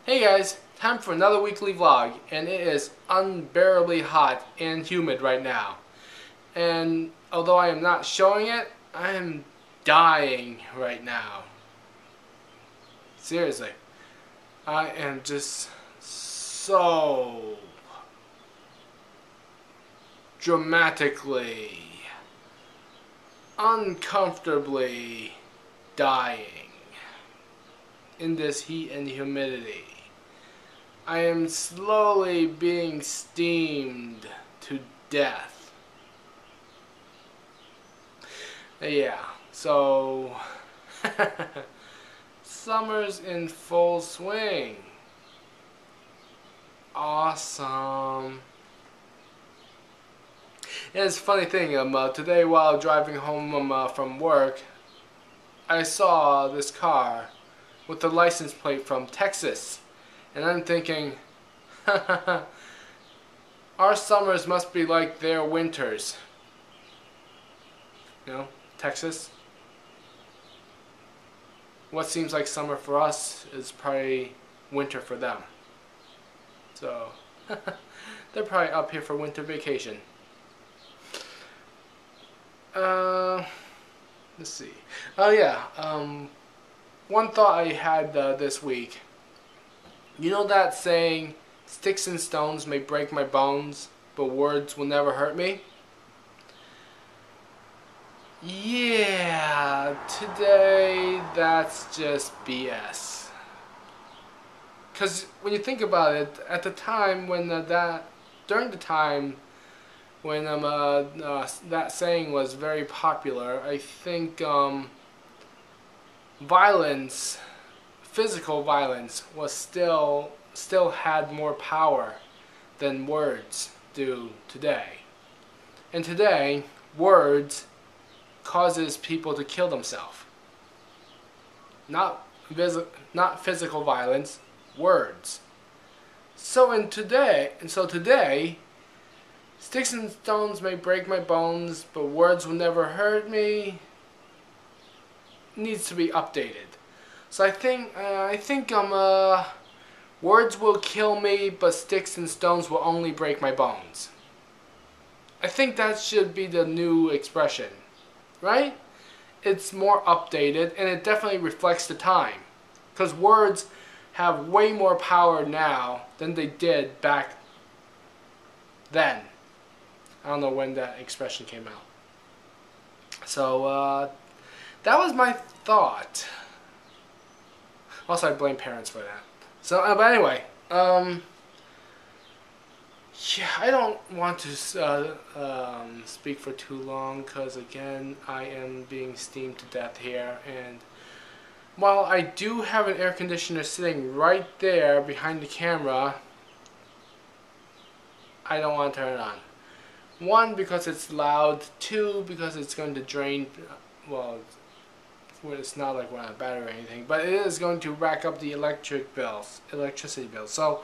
Hey guys, time for another weekly vlog, and it is unbearably hot and humid right now. And although I am not showing it, I am dying right now. Seriously. I am just so dramatically, uncomfortably dying in this heat and humidity. I am slowly being steamed to death. Yeah, so summer's in full swing. Awesome. And it's a funny thing, today while driving home from work, I saw this car with the license plate from Texas. And I'm thinking, our summers must be like their winters. You know, Texas. What seems like summer for us is probably winter for them. So, they're probably up here for winter vacation. Let's see. Oh yeah, one thought I had this week. You know that saying, sticks and stones may break my bones, but words will never hurt me? Yeah, today that's just BS. Because when you think about it, at the time when during the time when that saying was very popular, I think violence, physical violence, was still had more power than words do today. And today, words causes people to kill themselves. Not physical violence, words. So today, sticks and stones may break my bones, but words will never hurt me, needs to be updated. So I think words will kill me, but sticks and stones will only break my bones. I think that should be the new expression, right? It's more updated, and it definitely reflects the time. Because words have way more power now than they did back then. I don't know when that expression came out. So, that was my thought. Also, I blame parents for that. So, but anyway, yeah, I don't want to speak for too long because, again, I am being steamed to death here. And while I do have an air conditioner sitting right there behind the camera, I don't want to turn it on. One, because it's loud. Two, because it's going to drain, well, it's not like we're on a battery or anything, but it is going to rack up the electricity bills. So,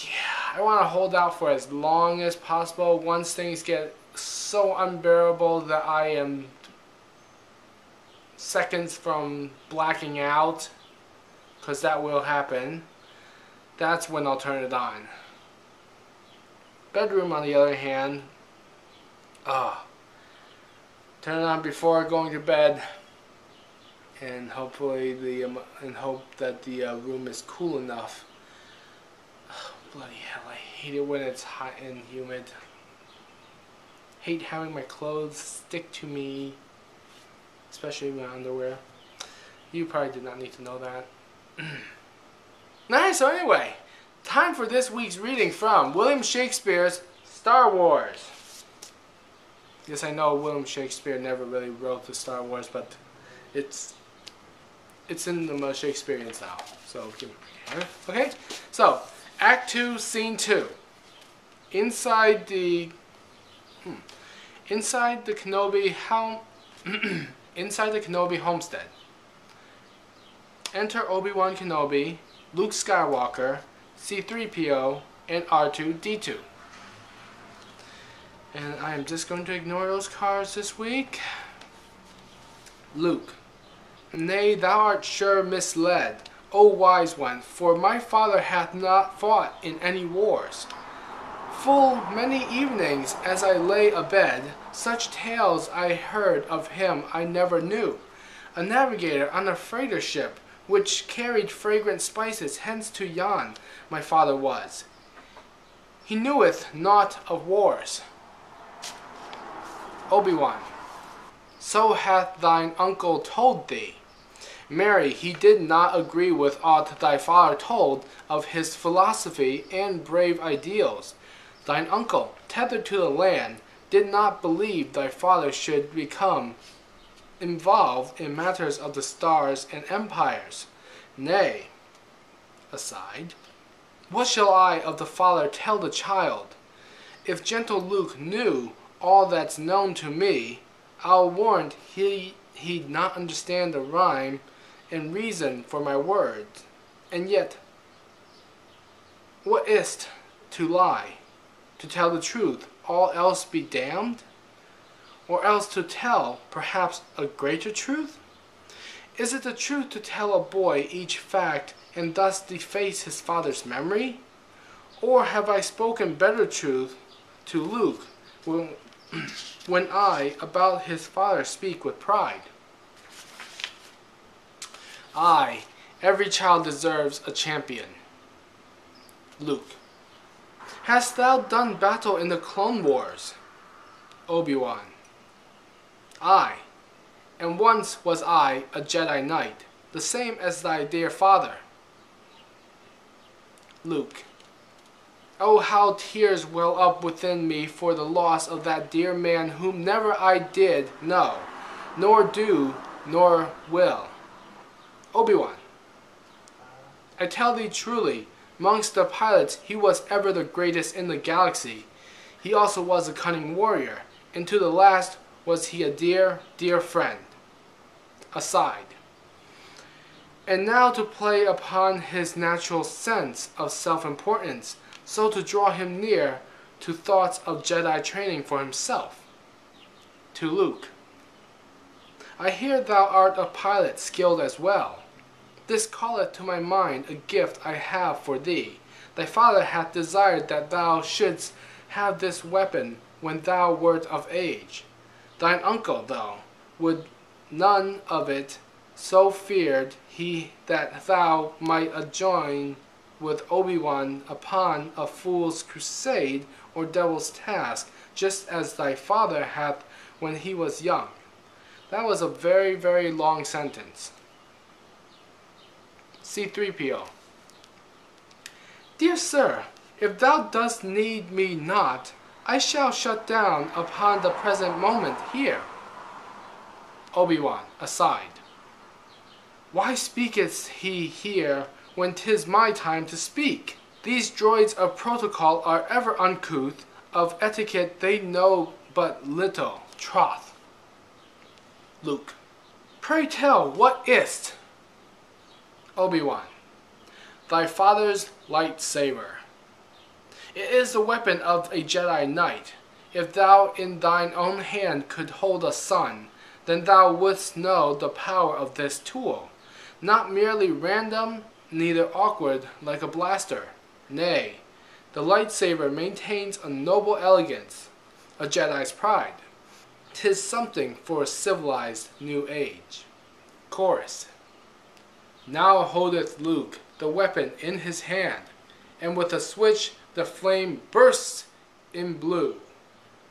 yeah, I want to hold out for as long as possible. Once things get so unbearable that I am seconds from blacking out, because that will happen, that's when I'll turn it on. Bedroom, on the other hand, turn it on before going to bed, and hopefully hope that the room is cool enough. Oh, bloody hell, I hate it when it's hot and humid. Hate having my clothes stick to me, especially my underwear. You probably did not need to know that. Nice, so anyway, time for this week's reading from William Shakespeare's Star Wars. Yes, I know William Shakespeare never really wrote the Star Wars, but it's in the Shakespearean style. So give me a break. Okay, so Act 2, Scene 2. Inside the Kenobi inside the Kenobi homestead. Enter Obi-Wan Kenobi, Luke Skywalker, C-3PO, and R2-D2. And I am just going to ignore those cards this week. Luke. Nay, thou art sure misled. O wise one, for my father hath not fought in any wars. Full many evenings as I lay abed, such tales I heard of him I never knew. A navigator on a freighter ship, which carried fragrant spices hence to Yan, my father was. He kneweth naught of wars. Obi-Wan. So hath thine uncle told thee. Marry, he did not agree with aught thy father told of his philosophy and brave ideals. Thine uncle, tethered to the land, did not believe thy father should become involved in matters of the stars and empires. Nay, aside, what shall I of the father tell the child? If gentle Luke knew all that's known to me, I'll warrant he'd not understand the rhyme and reason for my words. And yet, what is't to lie? To tell the truth, all else be damned? Or else to tell, perhaps, a greater truth? Is it the truth to tell a boy each fact and thus deface his father's memory? Or have I spoken better truth to Luke when I about his father speak with pride? Aye, every child deserves a champion. Luke. Hast thou done battle in the Clone Wars? Obi-Wan. Aye, and once was I a Jedi Knight, the same as thy dear father. Luke. Oh, how tears well up within me for the loss of that dear man whom never I did know, nor do, nor will. Obi-Wan. I tell thee truly, mongst the pilots he was ever the greatest in the galaxy. He also was a cunning warrior, and to the last was he a dear, dear friend. Aside. And now to play upon his natural sense of self-importance, so to draw him near to thoughts of Jedi training for himself. To Luke. I hear thou art a pilot skilled as well. This calleth to my mind a gift I have for thee. Thy father hath desired that thou shouldst have this weapon when thou wert of age. Thine uncle, though, would none of it, so feared he that thou might adjoin with Obi-Wan upon a fool's crusade or devil's task, just as thy father hath when he was young. That was a very, very long sentence. C-3PO. Dear sir, if thou dost need me not, I shall shut down upon the present moment here. Obi-Wan, aside. Why speaketh he here when 'tis my time to speak? These droids of protocol are ever uncouth, of etiquette they know but little, troth. Luke. Pray tell, what is't? Obi-Wan. Thy father's lightsaber. It is the weapon of a Jedi Knight. If thou in thine own hand could hold a son, then thou wouldst know the power of this tool. Not merely random, neither awkward like a blaster. Nay, the lightsaber maintains a noble elegance, a Jedi's pride. 'Tis something for a civilized new age. Chorus. Now holdeth Luke the weapon in his hand, and with a switch the flame bursts in blue.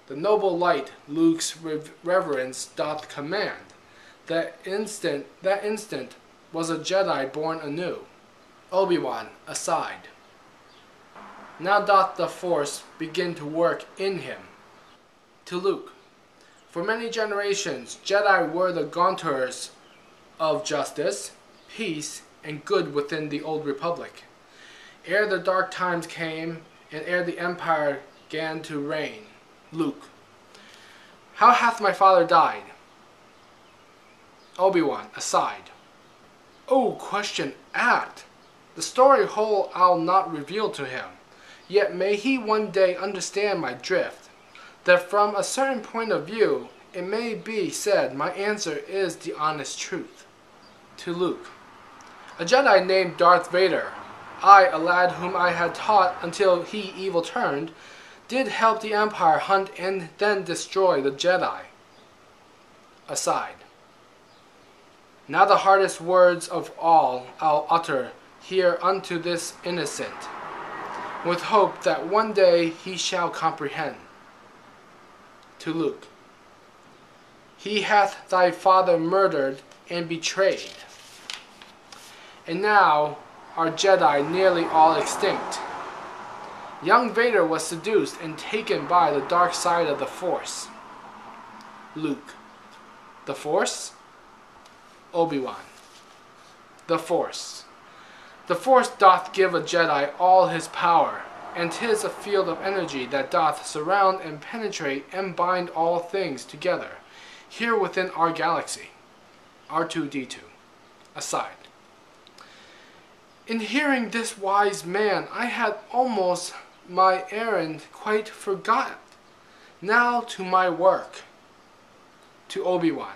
The noble light Luke's reverence doth command. That instant was a Jedi born anew. Obi-Wan, aside. Now doth the Force begin to work in him. To Luke. For many generations, Jedi were the gaunterers of justice, peace, and good within the old republic. Ere the dark times came, and ere the empire gan to reign. Luke. How hath my father died? Obi-Wan, aside. Oh, question apt! The story whole I'll not reveal to him, yet may he one day understand my drift, that from a certain point of view, it may be said my answer is the honest truth. To Luke. A Jedi named Darth Vader, I, a lad whom I had taught until he evil turned, did help the Empire hunt and then destroy the Jedi. Aside. Now the hardest words of all I'll utter here unto this innocent, with hope that one day he shall comprehend. To Luke. He hath thy father murdered and betrayed, and now are Jedi nearly all extinct. Young Vader was seduced and taken by the dark side of the Force. Luke. The Force? Obi-Wan. The Force. The Force doth give a Jedi all his power, and 'tis a field of energy that doth surround and penetrate and bind all things together, here within our galaxy. R2-D2. Aside. In hearing this wise man, I had almost my errand quite forgot. Now to my work. To Obi-Wan.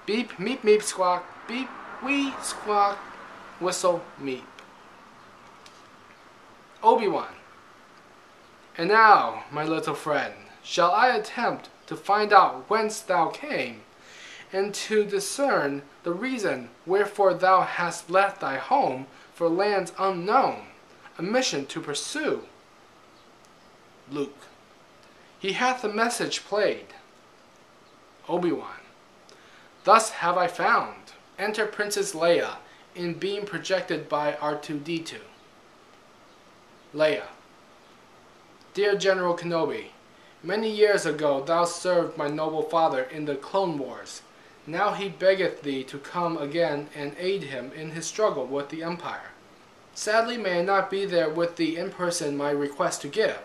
Beep, meep, meep, squawk, beep, wee, squawk, whistle, meep. Obi-Wan. And now, my little friend, shall I attempt to find out whence thou came, and to discern the reason wherefore thou hast left thy home for lands unknown, a mission to pursue. Luke. He hath a message played. Obi-Wan. Thus have I found. Enter Princess Leia, in beam projected by R2-D2. Leia. Dear General Kenobi, many years ago thou served my noble father in the Clone Wars. Now he beggeth thee to come again and aid him in his struggle with the Empire. Sadly may I not be there with thee in person my request to give.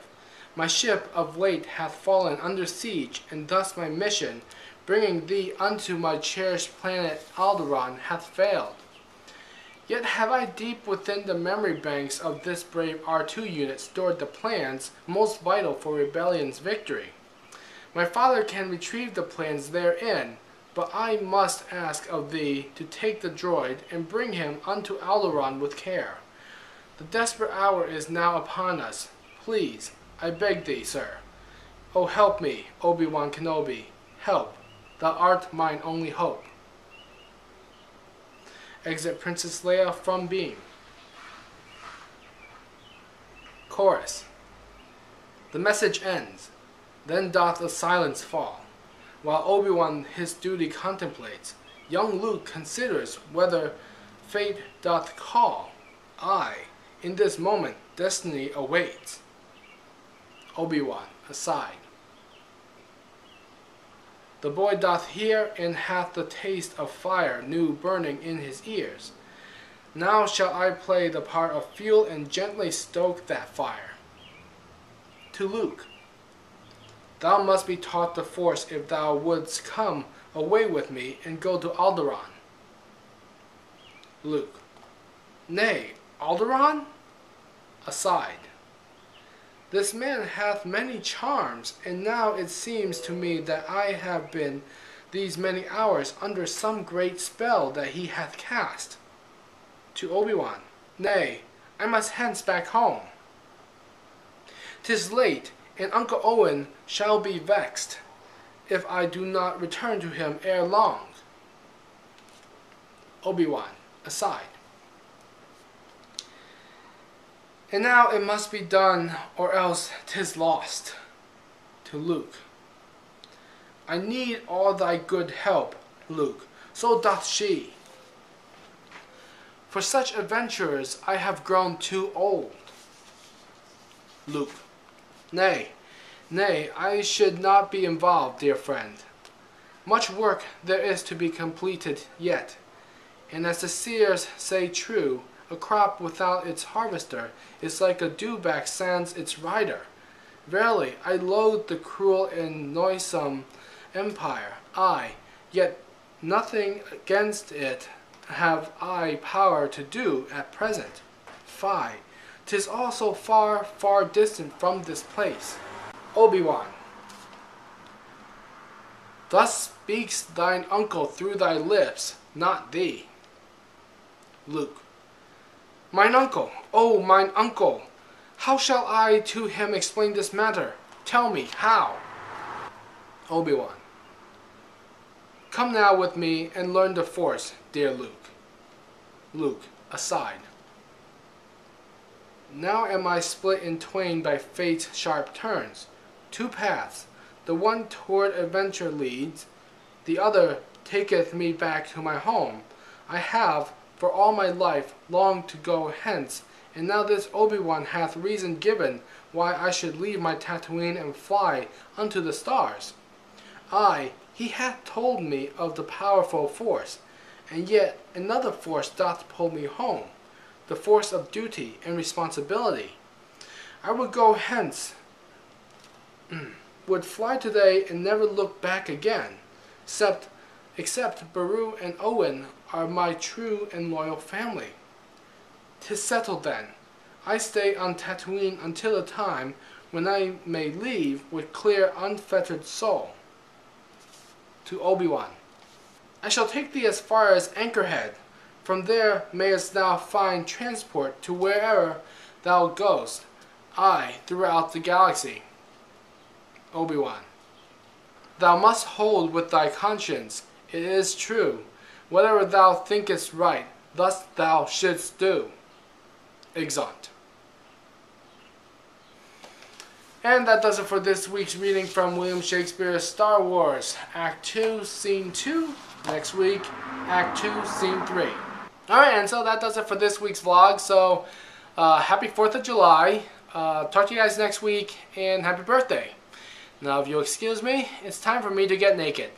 My ship of late hath fallen under siege, and thus my mission, bringing thee unto my cherished planet Alderaan, hath failed. Yet have I deep within the memory banks of this brave R2 unit stored the plans most vital for Rebellion's victory. My father can retrieve the plans therein, but I must ask of thee to take the droid and bring him unto Alderaan with care. The desperate hour is now upon us. Please, I beg thee, sir. Oh, help me, Obi-Wan Kenobi. Help. Thou art mine only hope. Exit Princess Leia from beam. Chorus. The message ends. Then doth a silence fall. While Obi-Wan his duty contemplates, young Luke considers whether fate doth call. Aye, in this moment destiny awaits. Obi-Wan, aside. The boy doth hear and hath the taste of fire new burning in his ears. Now shall I play the part of fuel and gently stoke that fire. To Luke. Thou must be taught the Force if thou wouldst come away with me and go to Alderaan. Luke. Nay, Alderaan? Aside. This man hath many charms, and now it seems to me that I have been these many hours under some great spell that he hath cast. To Obi-Wan. Nay, I must hence back home. 'Tis late, and Uncle Owen shall be vexed if I do not return to him ere long. Obi-Wan, aside. And now it must be done, or else 'tis lost. To Luke. I need all thy good help, Luke, so doth she. For such adventures I have grown too old. Luke. Nay, nay, I should not be involved, dear friend. Much work there is to be completed yet, and as the seers say true, a crop without its harvester is like a dewback sans its rider. Verily, I loathe the cruel and noisome empire. Aye, yet nothing against it have I power to do at present. Fie, 'tis all so far, far distant from this place. Obi-Wan. Thus speaks thine uncle through thy lips, not thee. Luke. Mine uncle, oh, mine uncle, how shall I to him explain this matter? Tell me, how? Obi-Wan. Come now with me and learn the Force, dear Luke. Luke, aside. Now am I split in twain by fate's sharp turns. Two paths, the one toward adventure leads, the other taketh me back to my home. I have, for all my life, longed to go hence, and now this Obi-Wan hath reason given why I should leave my Tatooine and fly unto the stars. Aye, he hath told me of the powerful Force, and yet another Force doth pull me home, the Force of duty and responsibility. I would go hence, would fly today and never look back again, except Beru and Owen are my true and loyal family. 'Tis settled then. I stay on Tatooine until a time when I may leave with clear, unfettered soul. To Obi-Wan. I shall take thee as far as Anchorhead. From there mayest thou find transport to where'er thou goest, aye, throughout the galaxy. Obi-Wan. Thou must hold with thy conscience, it is true. Whatever thou thinkest right, thus thou shouldst do. Exeunt. And that does it for this week's reading from William Shakespeare's Star Wars, Act 2, Scene 2. Next week, Act 2, Scene 3. Alright, and so that does it for this week's vlog. So, happy 4th of July. Talk to you guys next week, and happy birthday. Now, if you'll excuse me, it's time for me to get naked.